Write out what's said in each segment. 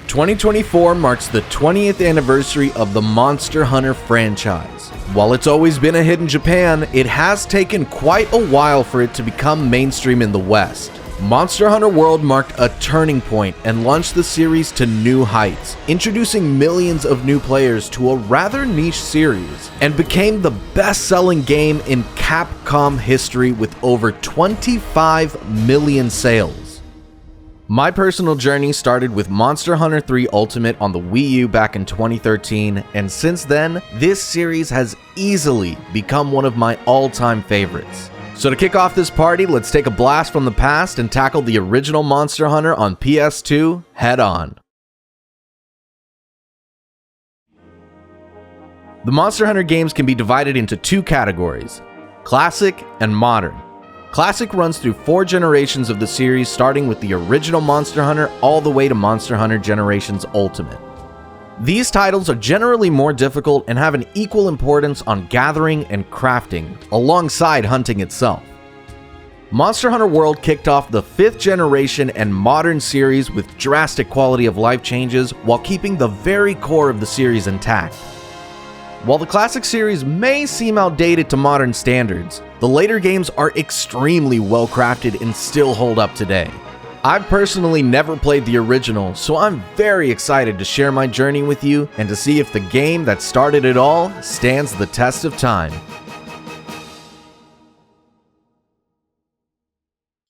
2024 marks the 20th anniversary of the Monster Hunter franchise. While it's always been a hit in Japan, it has taken quite a while for it to become mainstream in the West. Monster Hunter World marked a turning point and launched the series to new heights, introducing millions of new players to a rather niche series, and became the best-selling game in Capcom history with over 25 million sales. My personal journey started with Monster Hunter 3 Ultimate on the Wii U back in 2013, and since then, this series has easily become one of my all-time favorites. So to kick off this party, let's take a blast from the past and tackle the original Monster Hunter on PS2 head-on. The Monster Hunter games can be divided into two categories: Classic and Modern. Classic runs through 4 generations of the series, starting with the original Monster Hunter all the way to Monster Hunter Generations Ultimate. These titles are generally more difficult and have an equal importance on gathering and crafting, alongside hunting itself. Monster Hunter World kicked off the 5th generation and modern series with drastic quality of life changes while keeping the very core of the series intact. While the classic series may seem outdated to modern standards, the later games are extremely well crafted and still hold up today. I've personally never played the original, so I'm very excited to share my journey with you and to see if the game that started it all stands the test of time.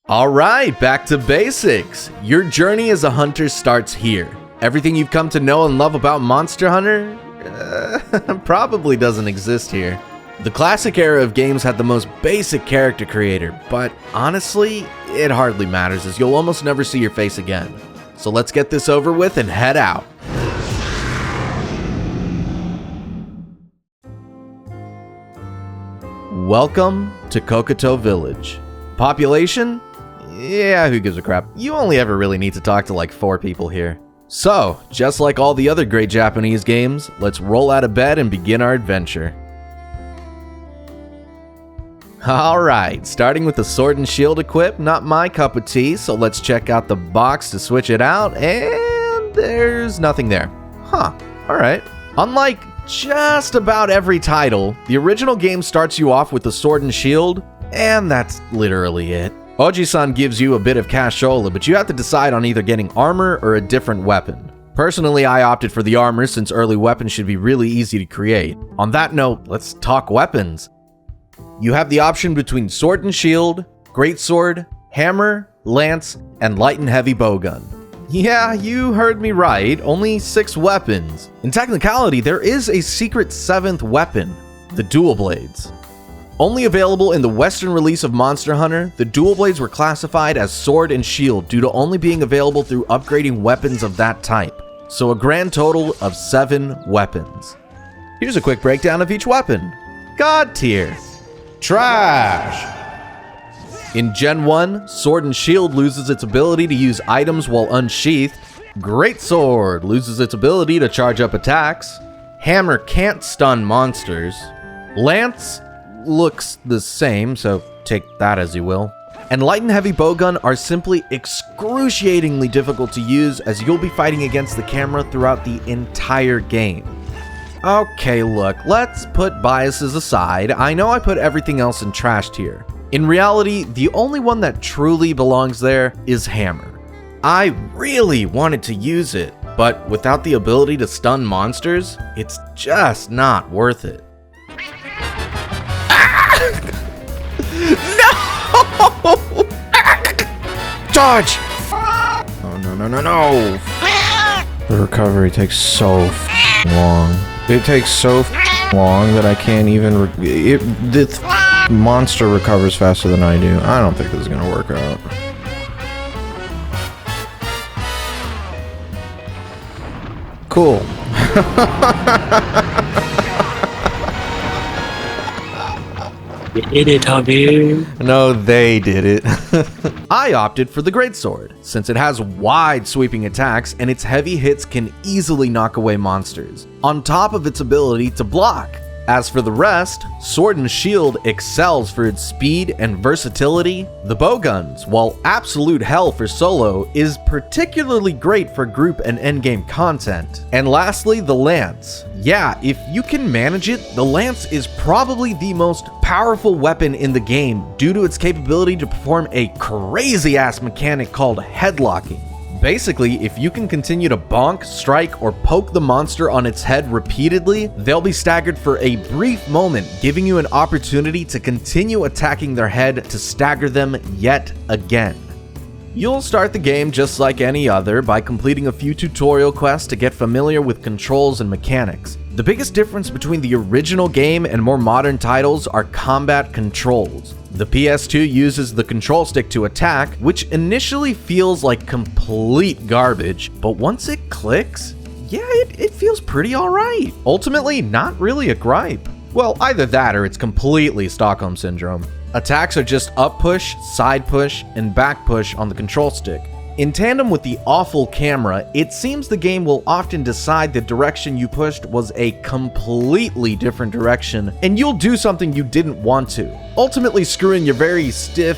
Alright, back to basics. Your journey as a hunter starts here. Everything you've come to know and love about Monster Hunter probably doesn't exist here. The classic era of games had the most basic character creator, but honestly, it hardly matters as you'll almost never see your face again. So let's get this over with and head out. Welcome to Kokoto Village. Population? Yeah, who gives a crap? You only ever really need to talk to like 4 people here. So, just like all the other great Japanese games, let's roll out of bed and begin our adventure. Alright, starting with the sword and shield equip, not my cup of tea, so let's check out the box to switch it out, and there's nothing there. Huh, alright. Unlike just about every title, the original game starts you off with the sword and shield, and that's literally it. Oji-san gives you a bit of cashola, but you have to decide on either getting armor or a different weapon. Personally, I opted for the armor since early weapons should be really easy to create. On that note, let's talk weapons. You have the option between sword and shield, greatsword, hammer, lance, and light and heavy bowgun. Yeah, you heard me right, only 6 weapons. In technicality, there is a secret 7th weapon, the dual blades. Only available in the Western release of Monster Hunter, the dual blades were classified as sword and shield due to only being available through upgrading weapons of that type. So a grand total of 7 weapons. Here's a quick breakdown of each weapon. God tier. Trash. In Gen 1, Sword and Shield loses its ability to use items while unsheathed. Greatsword loses its ability to charge up attacks. Hammer can't stun monsters. Lance looks the same, so take that as you will. And light and heavy bowgun are simply excruciatingly difficult to use as you'll be fighting against the camera throughout the entire game. Okay, look, let's put biases aside. I know I put everything else in trash tier. In reality, the only one that truly belongs there is Hammer. I really wanted to use it, but without the ability to stun monsters, it's just not worth it. No! Dodge! Oh, no. The recovery takes so long. It takes so long that I can't even... the monster recovers faster than I do. I don't think this is gonna work out. Cool. You did it, Tommy. No, they did it. I opted for the greatsword, since it has wide sweeping attacks and its heavy hits can easily knock away monsters, on top of its ability to block. As for the rest, Sword and Shield excels for its speed and versatility. The bowguns, while absolute hell for solo, is particularly great for group and endgame content. And lastly, the lance. Yeah, if you can manage it, the lance is probably the most powerful weapon in the game due to its capability to perform a crazy-ass mechanic called headlocking. Basically, if you can continue to bonk, strike, or poke the monster on its head repeatedly, they'll be staggered for a brief moment, giving you an opportunity to continue attacking their head to stagger them yet again. You'll start the game just like any other by completing a few tutorial quests to get familiar with controls and mechanics. The biggest difference between the original game and more modern titles are combat controls. The PS2 uses the control stick to attack, which initially feels like complete garbage, but once it clicks, yeah, it feels pretty alright. Ultimately, not really a gripe. Well, either that or it's completely Stockholm Syndrome. Attacks are just up push, side push, and back push on the control stick. In tandem with the awful camera, it seems the game will often decide the direction you pushed was a completely different direction, and you'll do something you didn't want to, ultimately screwing your very stiff,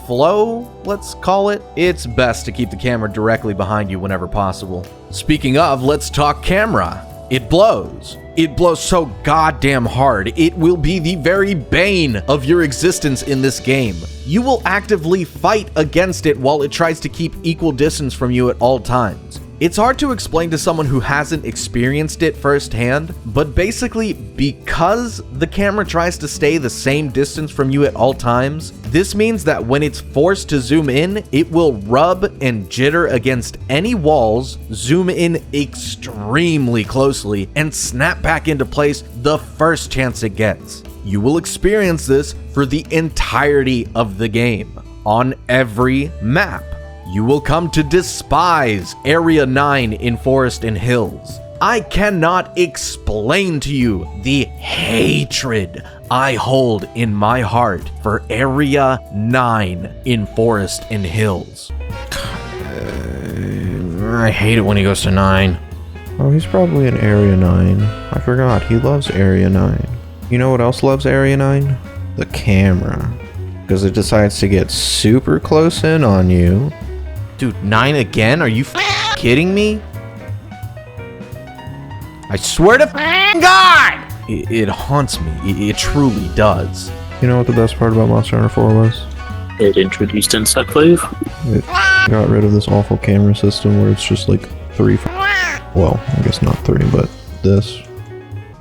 flow, let's call it. It's best to keep the camera directly behind you whenever possible. Speaking of, let's talk camera. It blows. It blows so goddamn hard, it will be the very bane of your existence in this game. You will actively fight against it while it tries to keep equal distance from you at all times. It's hard to explain to someone who hasn't experienced it firsthand, but basically, because the camera tries to stay the same distance from you at all times, this means that when it's forced to zoom in, it will rub and jitter against any walls, zoom in extremely closely, and snap back into place the first chance it gets. You will experience this for the entirety of the game, on every map. You will come to despise Area 9 in Forest and Hills. I cannot explain to you the hatred I hold in my heart for Area 9 in Forest and Hills. I hate it when he goes to 9. Oh, he's probably in Area 9. I forgot, he loves Area 9. You know what else loves Area 9? The camera. Because it decides to get super close in on you. Dude, 9 again? Are you kidding me? I swear to God! It haunts me. It truly does. You know what the best part about Monster Hunter 4 was? It introduced Insect Wave. It got rid of this awful camera system where it's just like 3... Well, I guess not 3, but this.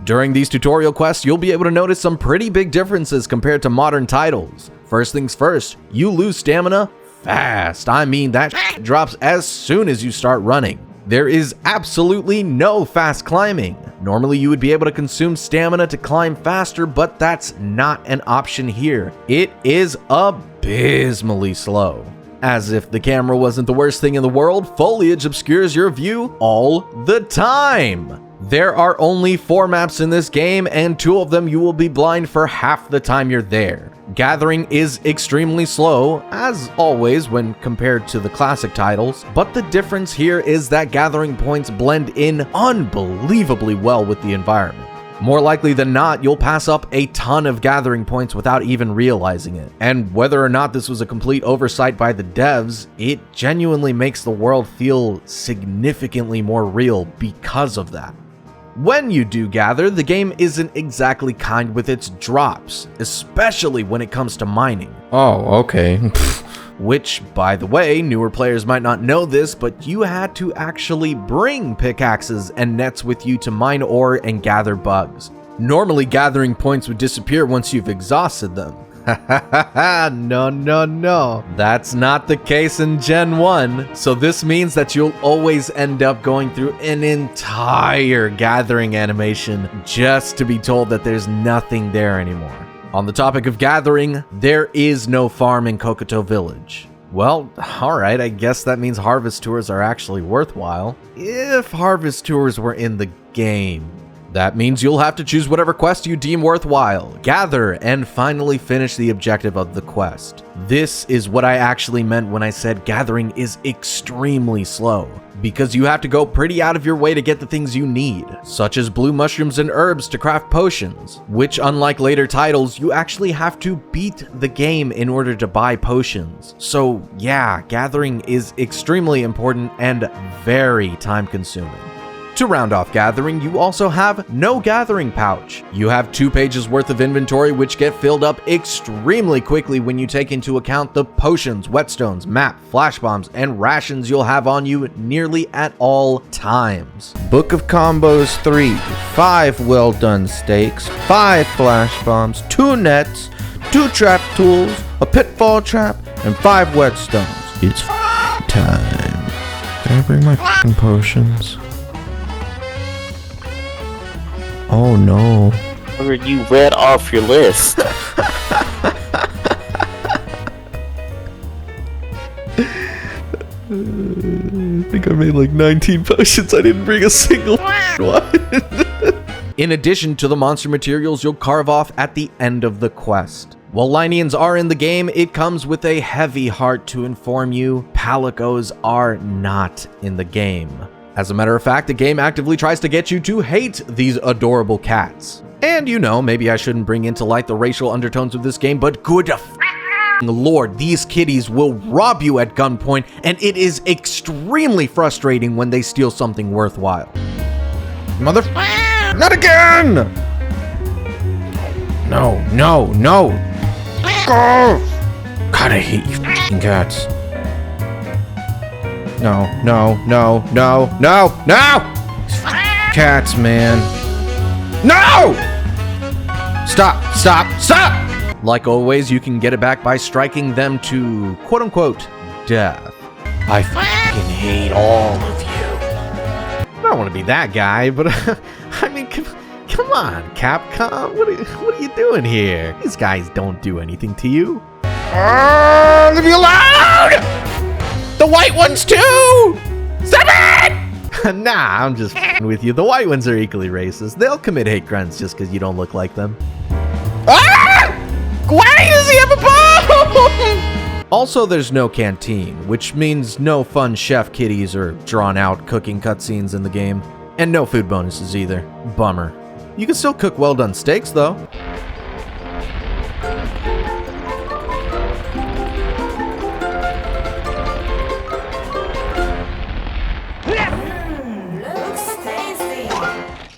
During these tutorial quests, you'll be able to notice some pretty big differences compared to modern titles. First things first, you lose stamina fast. I mean, that drops as soon as you start running. There is absolutely no fast climbing. Normally you would be able to consume stamina to climb faster, but that's not an option here. It is abysmally slow. As if the camera wasn't the worst thing in the world, foliage obscures your view all the time. There are only 4 maps in this game, and 2 of them you will be blind for half the time you're there. Gathering is extremely slow, as always when compared to the classic titles, but the difference here is that gathering points blend in unbelievably well with the environment. More likely than not, you'll pass up a ton of gathering points without even realizing it. And whether or not this was a complete oversight by the devs, it genuinely makes the world feel significantly more real because of that. When you do gather, the game isn't exactly kind with its drops, especially when it comes to mining. Oh, okay. Which, by the way, newer players might not know this, but you had to actually bring pickaxes and nets with you to mine ore and gather bugs. Normally, gathering points would disappear once you've exhausted them. No. That's not the case in Gen 1. So this means that you'll always end up going through an entire gathering animation just to be told that there's nothing there anymore. On the topic of gathering, there is no farm in Kokoto Village. Well, alright, I guess that means harvest tours are actually worthwhile. If harvest tours were in the game. That means you'll have to choose whatever quest you deem worthwhile, gather, and finally finish the objective of the quest. This is what I actually meant when I said gathering is extremely slow, because you have to go pretty out of your way to get the things you need, such as blue mushrooms and herbs to craft potions, which unlike later titles, you actually have to beat the game in order to buy potions. So yeah, gathering is extremely important and very time consuming. To round off gathering, you also have no gathering pouch. You have 2 pages worth of inventory which get filled up extremely quickly when you take into account the potions, whetstones, map, flash bombs, and rations you'll have on you nearly at all times. Book of Combos 3, 5 well done steaks, 5 flash bombs, 2 nets, 2 trap tools, a pitfall trap, and 5 whetstones. It's time. Did I bring my potions? Oh no. Or you read off your list. I think I made like 19 potions. I didn't bring a single one. In addition to the monster materials you'll carve off at the end of the quest. While Lineans are in the game, it comes with a heavy heart to inform you, Palicos are not in the game. As a matter of fact, the game actively tries to get you to hate these adorable cats. And you know, maybe I shouldn't bring into light the racial undertones of this game, but good lord, these kitties will rob you at gunpoint, and it is extremely frustrating when they steal something worthwhile. Mother... Not again! No. Go! God, I hate you cats. No. Cats, man. No! Stop! Like always, you can get it back by striking them to quote-unquote death. I fucking hate all of you. I don't want to be that guy, but I mean, come on, Capcom. What are you doing here? These guys don't do anything to you. Leave me alone! The white ones too! Stop it! Nah, I'm just with you. The white ones are equally racist. They'll commit hate crimes just because you don't look like them. Ah! Why does he have a bomb? Also, there's no canteen, which means no fun chef kitties or drawn-out cooking cutscenes in the game. And no food bonuses either. Bummer. You can still cook well-done steaks, though.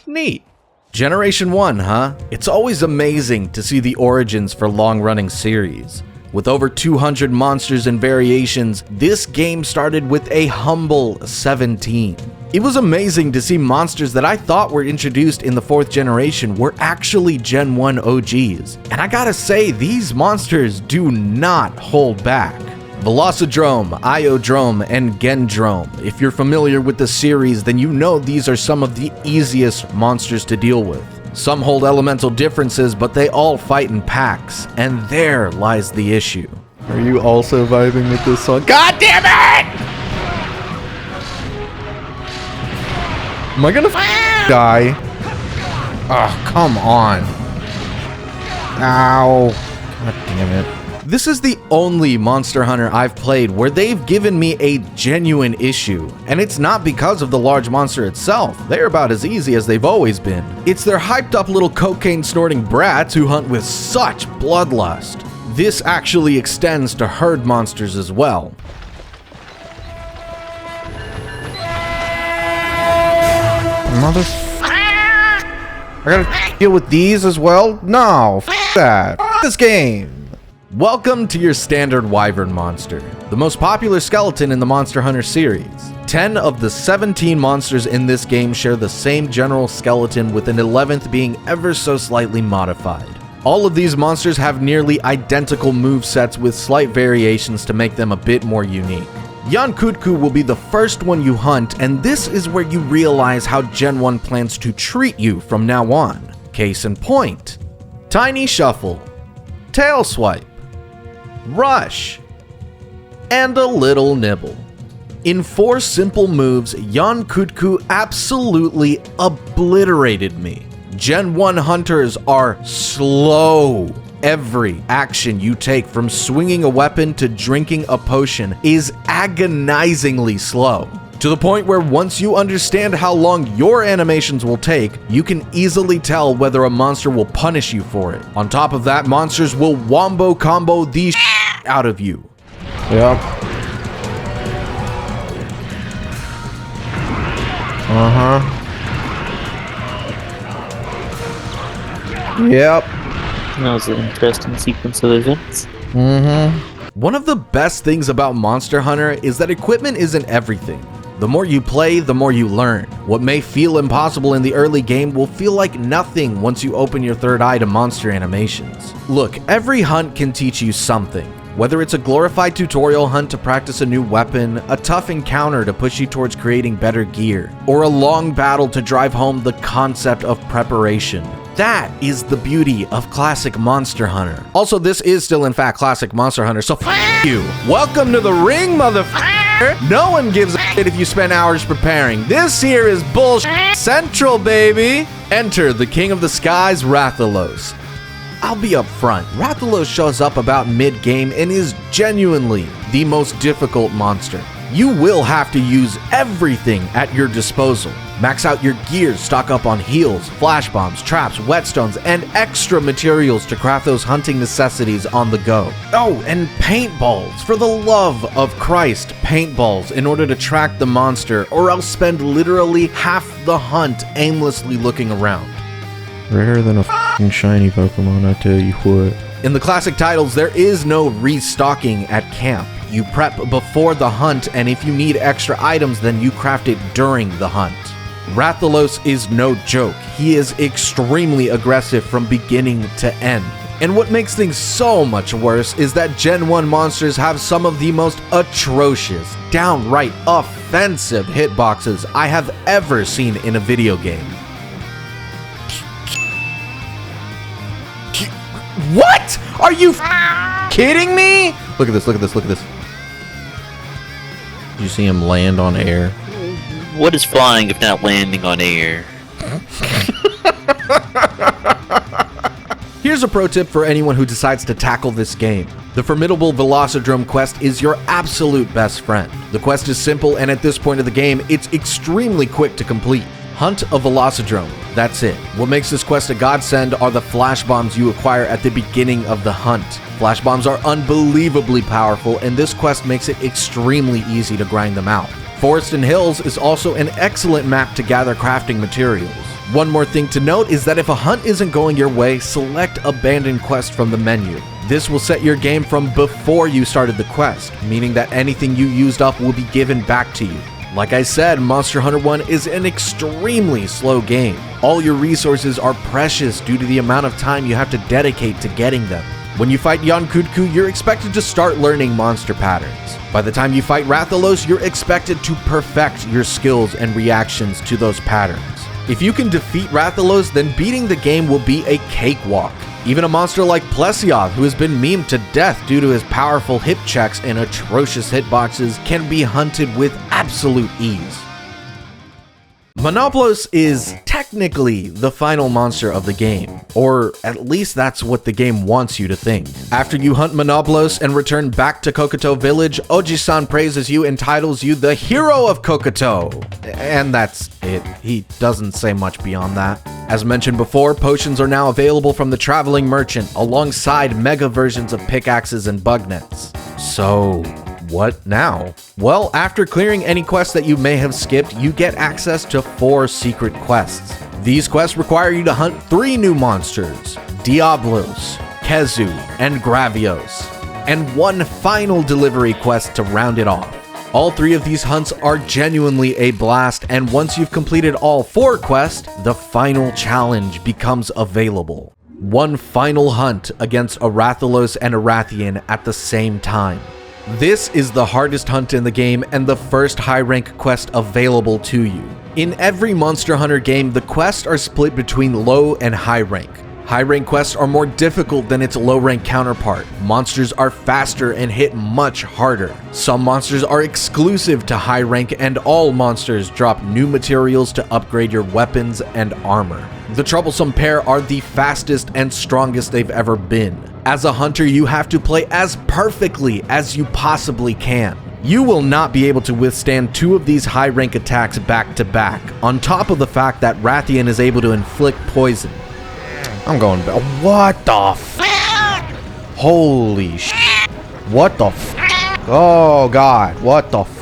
Neat. Generation 1, huh? It's always amazing to see the origins for long-running series. With over 200 monsters and variations, this game started with a humble 17. It was amazing to see monsters that I thought were introduced in the 4th generation were actually Gen 1 OGs. And I gotta say, these monsters do not hold back. Velocidrome, Iodrome, and Gendrome. If you're familiar with the series, then you know these are some of the easiest monsters to deal with. Some hold elemental differences, but they all fight in packs, and there lies the issue. Are you also vibing with this song? God damn it! Am I gonna die? Oh, come on. Ow. God damn it. This is the only Monster Hunter I've played where they've given me a genuine issue, and it's not because of the large monster itself. They're about as easy as they've always been. It's their hyped up little cocaine-snorting brats who hunt with such bloodlust. This actually extends to herd monsters as well. Mother... I gotta deal with these as well? No, that. This game. Welcome to your standard wyvern monster, the most popular skeleton in the Monster Hunter series. 10 of the 17 monsters in this game share the same general skeleton, with an 11th being ever so slightly modified. All of these monsters have nearly identical movesets with slight variations to make them a bit more unique. Yankutku will be the first one you hunt, and this is where you realize how Gen 1 plans to treat you from now on. Case in point, Tiny Shuffle, Tail Swipe, Rush, and a little nibble. In 4 simple moves, Jan Kutku absolutely obliterated me. Gen 1 hunters are slow. Every action you take, from swinging a weapon to drinking a potion, is agonizingly slow. To the point where once you understand how long your animations will take, you can easily tell whether a monster will punish you for it. On top of that, monsters will wombo combo the out of you. Yep. Yep. That was an interesting sequence of events. One of the best things about Monster Hunter is that equipment isn't everything. The more you play, the more you learn. What may feel impossible in the early game will feel like nothing once you open your third eye to monster animations. Look, every hunt can teach you something. Whether it's a glorified tutorial hunt to practice a new weapon, a tough encounter to push you towards creating better gear, or a long battle to drive home the concept of preparation. That is the beauty of classic Monster Hunter. Also, this is still in fact classic Monster Hunter, so f you. Welcome to the ring, motherfucker. No one gives a shit if you spend hours preparing. This here is bullshit central, baby. Enter the King of the Skies, Rathalos. I'll be up front, Rathalos shows up about mid-game and is genuinely the most difficult monster. You will have to use everything at your disposal. Max out your gear, stock up on heals, flash bombs, traps, whetstones, and extra materials to craft those hunting necessities on the go. Oh, and paintballs. For the love of Christ, paintballs in order to track the monster, or else spend literally half the hunt aimlessly looking around. Rarer than a f***ing shiny Pokemon, I tell you what. In the classic titles, there is no restocking at camp. You prep before the hunt, and if you need extra items, then you craft it during the hunt. Rathalos is no joke. He is extremely aggressive from beginning to end. And what makes things so much worse is that Gen 1 monsters have some of the most atrocious, downright offensive hitboxes I have ever seen in a video game. What? Are you kidding me? Look at this, look at this, look at this. Did you see him land on air? What is flying if not landing on air? Here's a pro tip for anyone who decides to tackle this game. The Formidable Velocidrome quest is your absolute best friend. The quest is simple, and at this point of the game, it's extremely quick to complete. Hunt a Velocidrome. That's it. What makes this quest a godsend are the flash bombs you acquire at the beginning of the hunt. Flash bombs are unbelievably powerful, and this quest makes it extremely easy to grind them out. Forest and Hills is also an excellent map to gather crafting materials. One more thing to note is that if a hunt isn't going your way, select Abandoned Quest from the menu. This will set your game from before you started the quest, meaning that anything you used up will be given back to you. Like I said, Monster Hunter 1 is an extremely slow game. All your resources are precious due to the amount of time you have to dedicate to getting them. When you fight Jan Kutku, you're expected to start learning monster patterns. By the time you fight Rathalos, you're expected to perfect your skills and reactions to those patterns. If you can defeat Rathalos, then beating the game will be a cakewalk. Even a monster like Plesioth, who has been memed to death due to his powerful hip checks and atrocious hitboxes, can be hunted with absolute ease. Monoplos is technically the final monster of the game, or at least that's what the game wants you to think. After you hunt Monoplos and return back to Kokoto Village, Oji-san praises you and titles you the hero of Kokoto. And that's it. He doesn't say much beyond that. As mentioned before, potions are now available from the Traveling Merchant, alongside mega versions of pickaxes and bug nets. So, what now? Well, after clearing any quests that you may have skipped, you get access to 4 secret quests. These quests require you to hunt 3 new monsters, Diablos, Kezu, and Gravios, and 1 final delivery quest to round it off. All 3 of these hunts are genuinely a blast, and once you've completed all 4 quests, the final challenge becomes available. 1 final hunt against a Rathalos and a Rathian at the same time. This is the hardest hunt in the game and the first high rank quest available to you. In every Monster Hunter game, the quests are split between low and high rank. High rank quests are more difficult than its low rank counterpart. Monsters are faster and hit much harder. Some monsters are exclusive to high rank, and all monsters drop new materials to upgrade your weapons and armor. The troublesome pair are the fastest and strongest they've ever been. As a hunter, you have to play as perfectly as you possibly can. You will not be able to withstand two of these high rank attacks back to back, on top of the fact that Rathian is able to inflict poison. I'm going back. What the f? Holy sh! What the f? Oh god! What the f?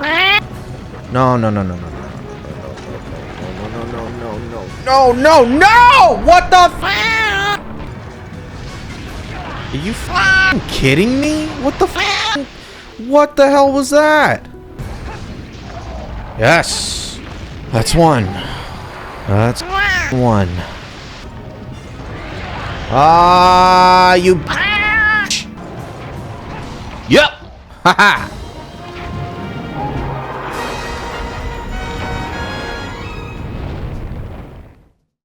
No! No! No! No! No! No! No! No! What the f? Are you f***ing kidding me? What the f? What the hell was that? Yes, that's one. That's one. Ah, you. Yep. Haha.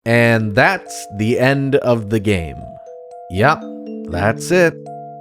And that's the end of the game. Yep, that's it.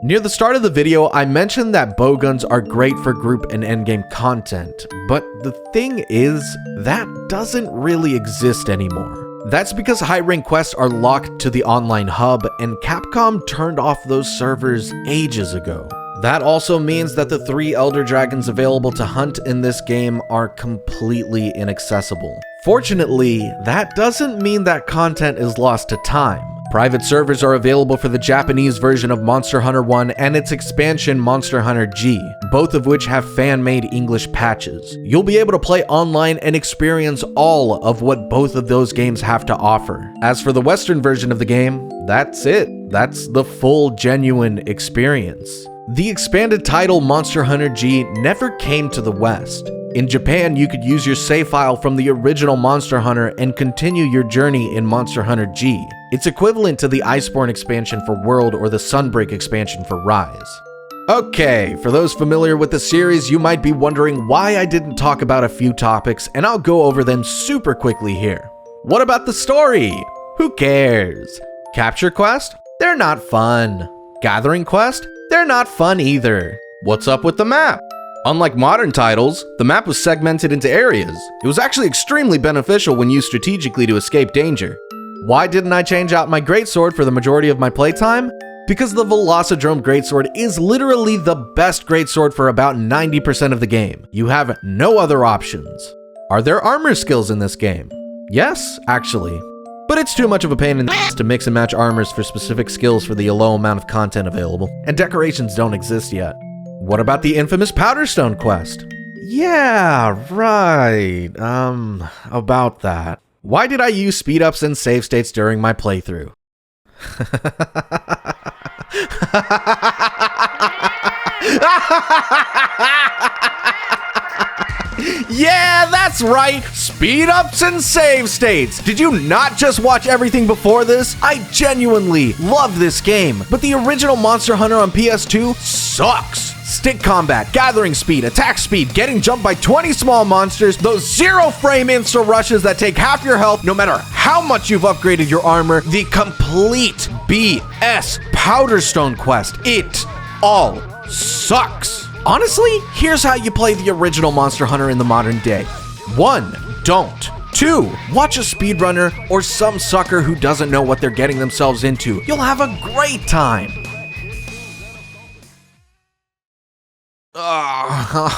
Near the start of the video, I mentioned that bowguns are great for group and endgame content, but the thing is, that doesn't really exist anymore. That's because high rank quests are locked to the online hub, and Capcom turned off those servers ages ago. That also means that the 3 Elder Dragons available to hunt in this game are completely inaccessible. Fortunately, that doesn't mean that content is lost to time. Private servers are available for the Japanese version of Monster Hunter 1 and its expansion Monster Hunter G, both of which have fan-made English patches. You'll be able to play online and experience all of what both of those games have to offer. As for the Western version of the game, that's it. That's the full, genuine experience. The expanded title Monster Hunter G never came to the West. In Japan, you could use your save file from the original Monster Hunter and continue your journey in Monster Hunter G. It's equivalent to the Iceborne expansion for World or the Sunbreak expansion for Rise. Okay, for those familiar with the series, you might be wondering why I didn't talk about a few topics, and I'll go over them super quickly here. What about the story? Who cares? Capture quest? They're not fun. Gathering quest? They're not fun either. What's up with the map? Unlike modern titles, the map was segmented into areas. It was actually extremely beneficial when used strategically to escape danger. Why didn't I change out my greatsword for the majority of my playtime? Because the Velocidrome greatsword is literally the best greatsword for about 90% of the game. You have no other options. Are there armor skills in this game? Yes, actually. But it's too much of a pain in the ass to mix and match armors for specific skills for the low amount of content available, and decorations don't exist yet. What about the infamous Powderstone quest? Yeah, right. About that. Why did I use speed-ups and save states during my playthrough? Yeah, that's right! Speed-ups and save states! Did you not just watch everything before this? I genuinely love this game, but the original Monster Hunter on PS2 sucks! Stick combat, gathering speed, attack speed, getting jumped by 20 small monsters, those 0-frame insta rushes that take half your health no matter how much you've upgraded your armor, the complete BS Powderstone quest. It all sucks. Honestly, here's how you play the original Monster Hunter in the modern day. 1. Don't. 2. Watch a speedrunner or some sucker who doesn't know what they're getting themselves into. You'll have a great time.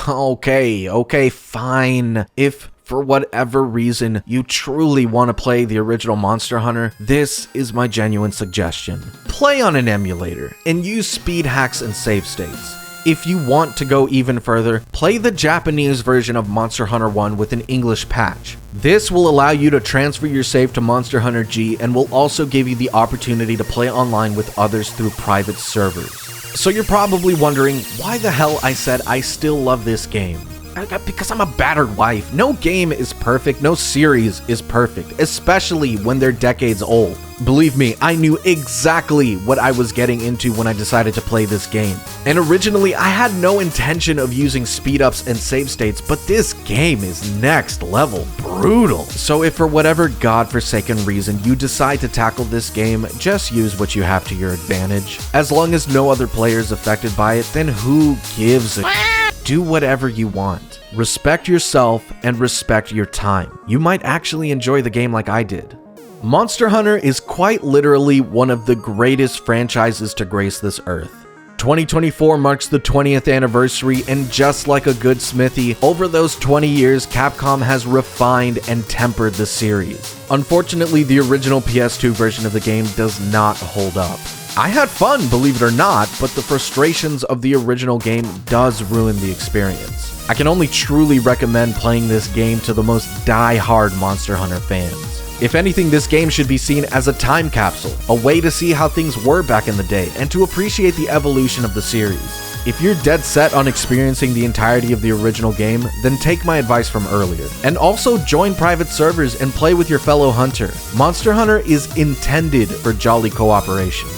Okay, fine. If for whatever reason you truly want to play the original Monster Hunter, this is my genuine suggestion. Play on an emulator and use speed hacks and save states. If you want to go even further, play the Japanese version of Monster Hunter 1 with an English patch. This will allow you to transfer your save to Monster Hunter G and will also give you the opportunity to play online with others through private servers. So you're probably wondering why the hell I said I still love this game. Because I'm a battered wife. No game is perfect, no series is perfect, especially when they're decades old. Believe me, I knew exactly what I was getting into when I decided to play this game. And originally, I had no intention of using speed-ups and save states, but this game is next level brutal. So if for whatever godforsaken reason you decide to tackle this game, just use what you have to your advantage. As long as no other player is affected by it, then who gives a do whatever you want. Respect yourself and respect your time. You might actually enjoy the game like I did. Monster Hunter is quite literally one of the greatest franchises to grace this earth. 2024 marks the 20th anniversary, and just like a good smithy, over those 20 years, Capcom has refined and tempered the series. Unfortunately, the original PS2 version of the game does not hold up. I had fun, believe it or not, but the frustrations of the original game does ruin the experience. I can only truly recommend playing this game to the most die-hard Monster Hunter fans. If anything, this game should be seen as a time capsule, a way to see how things were back in the day, and to appreciate the evolution of the series. If you're dead set on experiencing the entirety of the original game, then take my advice from earlier. And also join private servers and play with your fellow hunter. Monster Hunter is intended for jolly cooperation.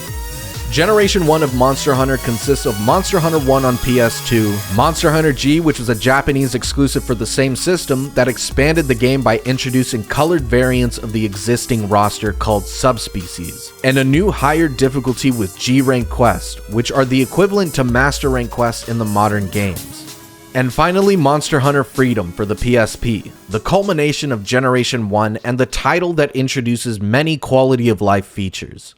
Generation 1 of Monster Hunter consists of Monster Hunter 1 on PS2, Monster Hunter G, which was a Japanese exclusive for the same system that expanded the game by introducing colored variants of the existing roster called subspecies, and a new higher difficulty with G-Rank quests, which are the equivalent to Master Rank quests in the modern games. And finally, Monster Hunter Freedom for the PSP, the culmination of Generation 1 and the title that introduces many quality of life features.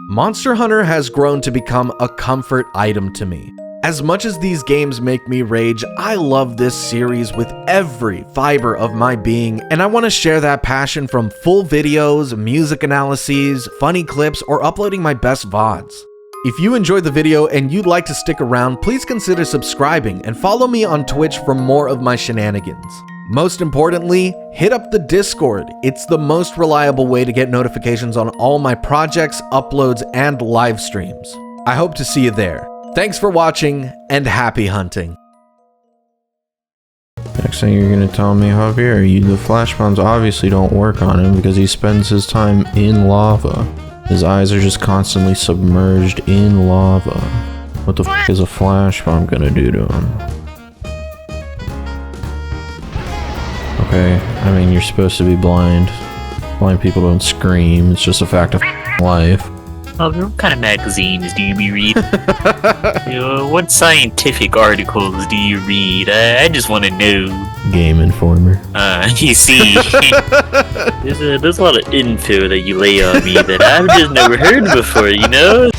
Monster Hunter has grown to become a comfort item to me. As much as these games make me rage, I love this series with every fiber of my being, and I want to share that passion from full videos, music analyses, funny clips, or uploading my best VODs. If you enjoyed the video and you'd like to stick around, please consider subscribing and follow me on Twitch for more of my shenanigans. Most importantly, hit up the Discord. It's the most reliable way to get notifications on all my projects, uploads, and live streams. I hope to see you there. Thanks for watching, and happy hunting. Next thing you're gonna tell me, Javier, the flash bombs obviously don't work on him because he spends his time in lava. His eyes are just constantly submerged in lava. What the f is a flash bomb gonna do to him? Okay, I mean, you're supposed to be blind. Blind people don't scream, it's just a fact of life. What kind of magazines do you be reading? What scientific articles do you read? I just want to know. Game Informer. You see, there's a lot of info that you lay on me that I've just never heard before, you know?